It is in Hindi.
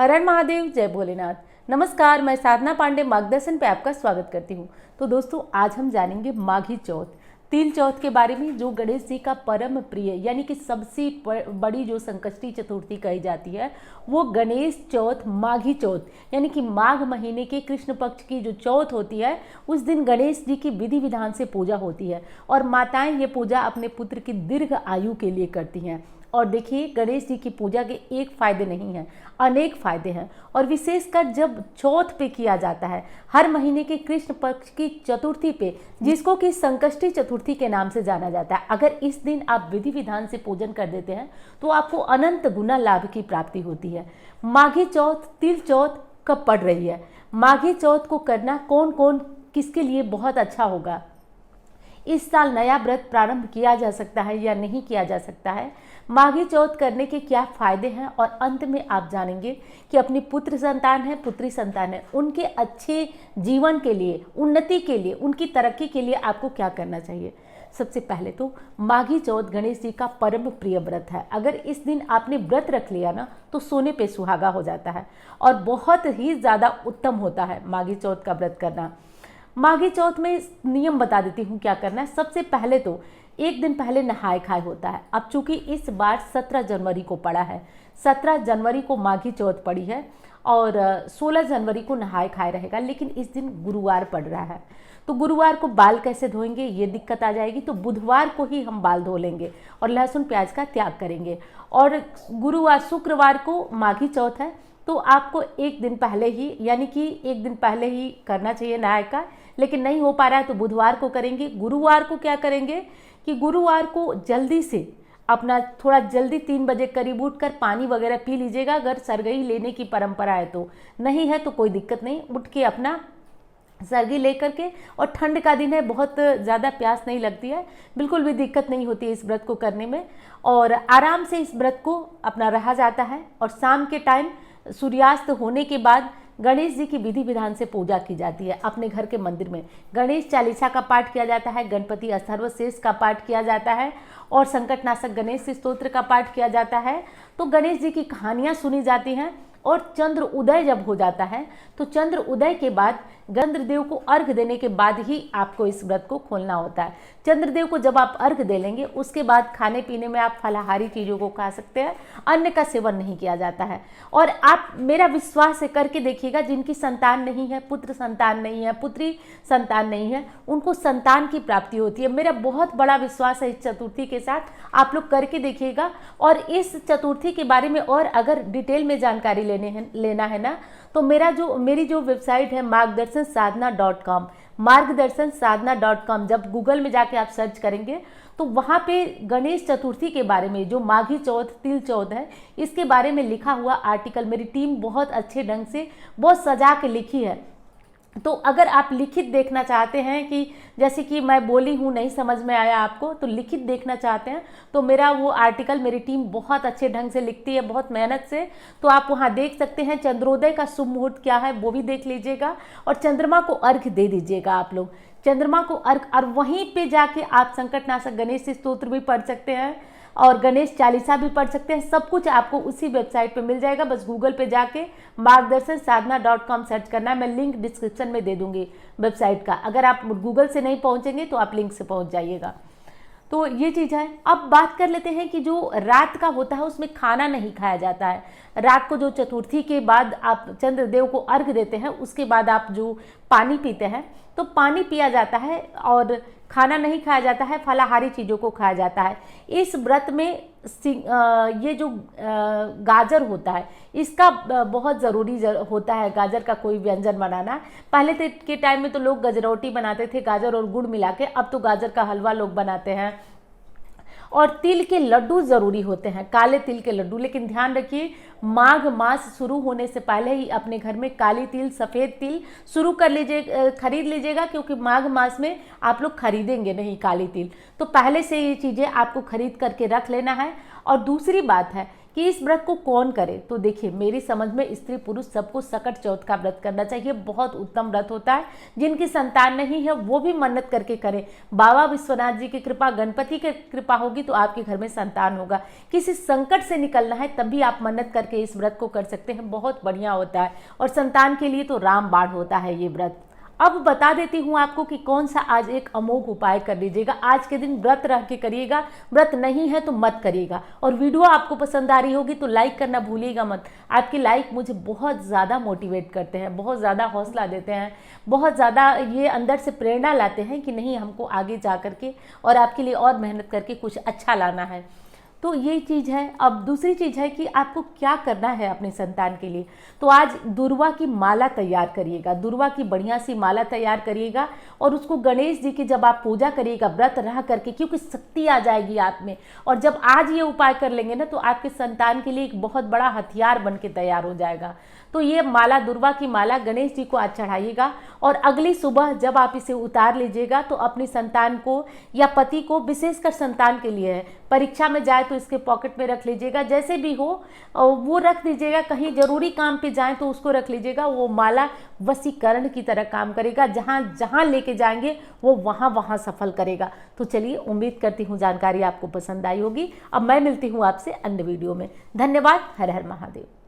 हर हर महादेव, जय भोलेनाथ। नमस्कार, मैं साधना पांडे मार्गदर्शन पे आपका स्वागत करती हूँ। तो दोस्तों, आज हम जानेंगे माघी चौथ, तिल चौथ के बारे में, जो गणेश जी का परम प्रिय यानी कि सबसे बड़ी जो संकष्टी चतुर्थी कही जाती है वो गणेश चौथ, माघी चौथ यानी कि माघ महीने के कृष्ण पक्ष की जो चौथ होती है उस दिन गणेश जी की विधि विधान से पूजा होती है और माताएं ये पूजा अपने पुत्र की दीर्घ आयु के लिए करती हैं। और देखिए, गणेश जी की पूजा के एक फायदे नहीं हैं, अनेक फायदे हैं। और विशेषकर जब चौथ पे किया जाता है, हर महीने के कृष्ण पक्ष की चतुर्थी पे, जिसको कि संकष्टी चतुर्थी के नाम से जाना जाता है, अगर इस दिन आप विधि विधान से पूजन कर देते हैं तो आपको अनंत गुना लाभ की प्राप्ति होती है। माघी चौथ, तिल चौथ कब पड़ रही है? माघी चौथ को करना कौन कौन किसके लिए बहुत अच्छा होगा? इस साल नया व्रत प्रारंभ किया जा सकता है या नहीं किया जा सकता है? माघी चौथ करने के क्या फायदे हैं? और अंत में आप जानेंगे कि अपनी पुत्र संतान है, पुत्री संतान है, उनके अच्छे जीवन के लिए, उन्नति के लिए, उनकी तरक्की के लिए आपको क्या करना चाहिए। सबसे पहले तो माघी चौथ गणेश जी का परम प्रिय व्रत है। अगर इस दिन आपने व्रत रख लिया ना तो सोने पे सुहागा हो जाता है और बहुत ही ज़्यादा उत्तम होता है माघी चौथ का व्रत करना। माघी चौथ में नियम बता देती हूँ क्या करना है। सबसे पहले तो एक दिन पहले नहाय खाए होता है। अब चूंकि इस बार 17 जनवरी को पड़ा है, 17 जनवरी को माघी चौथ पड़ी है और 16 जनवरी को नहाय खाए रहेगा, लेकिन इस दिन गुरुवार पड़ रहा है। तो गुरुवार को बाल कैसे धोएंगे, ये दिक्कत आ जाएगी। तो बुधवार को ही हम बाल धो लेंगे और लहसुन प्याज का त्याग करेंगे। और गुरुवार, शुक्रवार को माघी चौथ है, तो आपको एक दिन पहले ही, यानी कि एक दिन पहले ही करना चाहिए नहाय का, लेकिन नहीं हो पा रहा है तो बुधवार को करेंगे। गुरुवार को क्या करेंगे कि गुरुवार को जल्दी से अपना थोड़ा जल्दी 3 बजे करीब उठकर पानी वगैरह पी लीजिएगा, अगर सरगई लेने की परंपरा है तो। नहीं है तो कोई दिक्कत नहीं, उठ के अपना सरगी लेकर के, और ठंड का दिन है, बहुत ज़्यादा प्यास नहीं लगती है, बिल्कुल भी दिक्कत नहीं होती है इस व्रत को करने में, और आराम से इस व्रत को अपना रहा जाता है। और शाम के टाइम सूर्यास्त होने के बाद गणेश जी की विधि विधान से पूजा की जाती है। अपने घर के मंदिर में गणेश चालीसा का पाठ किया जाता है, गणपति अथर्वशीष का पाठ किया जाता है और संकटनाशक गणेश स्तोत्र का पाठ किया जाता है। तो गणेश जी की कहानियाँ सुनी जाती हैं। और चंद्र उदय जब हो जाता है तो चंद्र उदय के बाद चंद्रदेव को अर्घ देने के बाद ही आपको इस व्रत को खोलना होता है। चंद्रदेव को जब आप अर्घ दे लेंगे उसके बाद खाने पीने में आप फलाहारी चीज़ों को खा सकते हैं, अन्न का सेवन नहीं किया जाता है। और आप मेरा विश्वास है करके देखिएगा, जिनकी संतान नहीं है, पुत्र संतान नहीं है, पुत्री संतान नहीं है, उनको संतान की प्राप्ति होती है। मेरा बहुत बड़ा विश्वास है इस चतुर्थी के साथ, आप लोग करके देखिएगा। और इस चतुर्थी के बारे में और अगर डिटेल में जानकारी लेना है ना, तो मेरी जो वेबसाइट है margdarshansadhana.com, margdarshansadhana.com, जब गूगल में जाके आप सर्च करेंगे तो वहाँ पे गणेश चतुर्थी के बारे में, जो माघी चौथ, तिल चौथ है, इसके बारे में लिखा हुआ आर्टिकल मेरी टीम बहुत अच्छे ढंग से बहुत सजा के लिखी है। तो अगर आप लिखित देखना चाहते हैं कि जैसे कि मैं बोली हूँ नहीं समझ में आया आपको, तो लिखित देखना चाहते हैं तो मेरा वो आर्टिकल मेरी टीम बहुत अच्छे ढंग से लिखती है, बहुत मेहनत से, तो आप वहाँ देख सकते हैं। चंद्रोदय का शुभ मुहूर्त क्या है वो भी देख लीजिएगा और चंद्रमा को अर्घ दे दीजिएगा आप लोग, चंद्रमा को अर्घ। और वहीं पे जाके आप संकटनाशक गणेश स्तोत्र भी पढ़ सकते हैं और गणेश चालीसा भी पढ़ सकते हैं। सब कुछ आपको उसी वेबसाइट पे मिल जाएगा। बस गूगल पे जाके margdarshansadhana.com सर्च करना है। मैं लिंक डिस्क्रिप्शन में दे दूंगी वेबसाइट का, अगर आप गूगल से नहीं पहुंचेंगे तो आप लिंक से पहुंच जाइएगा। तो ये चीज़ है। अब बात कर लेते हैं कि जो रात का होता है उसमें खाना नहीं खाया जाता है। रात को जो चतुर्थी के बाद आप चंद्रदेव को अर्घ देते हैं, उसके बाद आप जो पानी पीते हैं तो पानी पिया जाता है और खाना नहीं खाया जाता है, फलाहारी चीज़ों को खाया जाता है। इस व्रत में ये जो गाजर होता है इसका बहुत ज़रूरी होता है, गाजर का कोई व्यंजन बनाना। पहले के टाइम में तो लोग गजरौटी बनाते थे गाजर और गुड़ मिला के, अब तो गाजर का हलवा लोग बनाते हैं। और तिल के लड्डू ज़रूरी होते हैं, काले तिल के लड्डू। लेकिन ध्यान रखिए, माघ मास शुरू होने से पहले ही अपने घर में काली तिल, सफ़ेद तिल शुरू कर लीजिए, खरीद लीजिएगा, क्योंकि माघ मास में आप लोग खरीदेंगे नहीं काली तिल, तो पहले से ये चीज़ें आपको खरीद करके रख लेना है। और दूसरी बात है कि इस व्रत को कौन करे, तो देखिए मेरी समझ में स्त्री पुरुष सबको सकट चौथ का व्रत करना चाहिए। बहुत उत्तम व्रत होता है। जिनकी संतान नहीं है वो भी मन्नत करके करें। बाबा विश्वनाथ जी की कृपा, गणपति की कृपा होगी तो आपके घर में संतान होगा। किसी संकट से निकलना है तब भी आप मन्नत करके इस व्रत को कर सकते हैं, बहुत बढ़िया होता है। और संतान के लिए तो रामबाण होता है ये व्रत। अब बता देती हूँ आपको कि कौन सा आज एक अमोघ उपाय कर लीजिएगा। आज के दिन व्रत रह के करिएगा, व्रत नहीं है तो मत करिएगा। और वीडियो आपको पसंद आ रही होगी तो लाइक करना भूलिएगा मत। आपके लाइक मुझे बहुत ज़्यादा मोटिवेट करते हैं, बहुत ज़्यादा हौसला देते हैं, बहुत ज़्यादा ये अंदर से प्रेरणा लाते हैं कि नहीं हमको आगे जा करके और आपके लिए और मेहनत करके कुछ अच्छा लाना है। तो ये चीज़ है। अब दूसरी चीज़ है कि आपको क्या करना है अपने संतान के लिए। तो आज दुर्वा की माला तैयार करिएगा, दुर्वा की बढ़िया सी माला तैयार करिएगा और उसको गणेश जी की जब आप पूजा करिएगा व्रत रह करके, क्योंकि शक्ति आ जाएगी आप में। और जब आज ये उपाय कर लेंगे ना तो आपके संतान के लिए एक बहुत बड़ा हथियार बन के तैयार हो जाएगा। तो ये माला, दुर्वा की माला गणेश जी को आज चढ़ाइएगा और अगली सुबह जब आप इसे उतार लीजिएगा तो अपनी संतान को या पति को, विशेषकर संतान के लिए है, परीक्षा में जाए तो इसके पॉकेट में रख लीजिएगा, जैसे भी हो वो रख दीजिएगा। कहीं जरूरी काम पे जाए तो उसको रख लीजिएगा। वो माला वशीकरण की तरह काम करेगा, जहाँ जहाँ लेके जाएंगे वो वहाँ वहाँ सफल करेगा। तो चलिए, उम्मीद करती हूँ जानकारी आपको पसंद आई होगी। अब मैं मिलती हूँ आपसे अन्य वीडियो में। धन्यवाद। हर हर महादेव।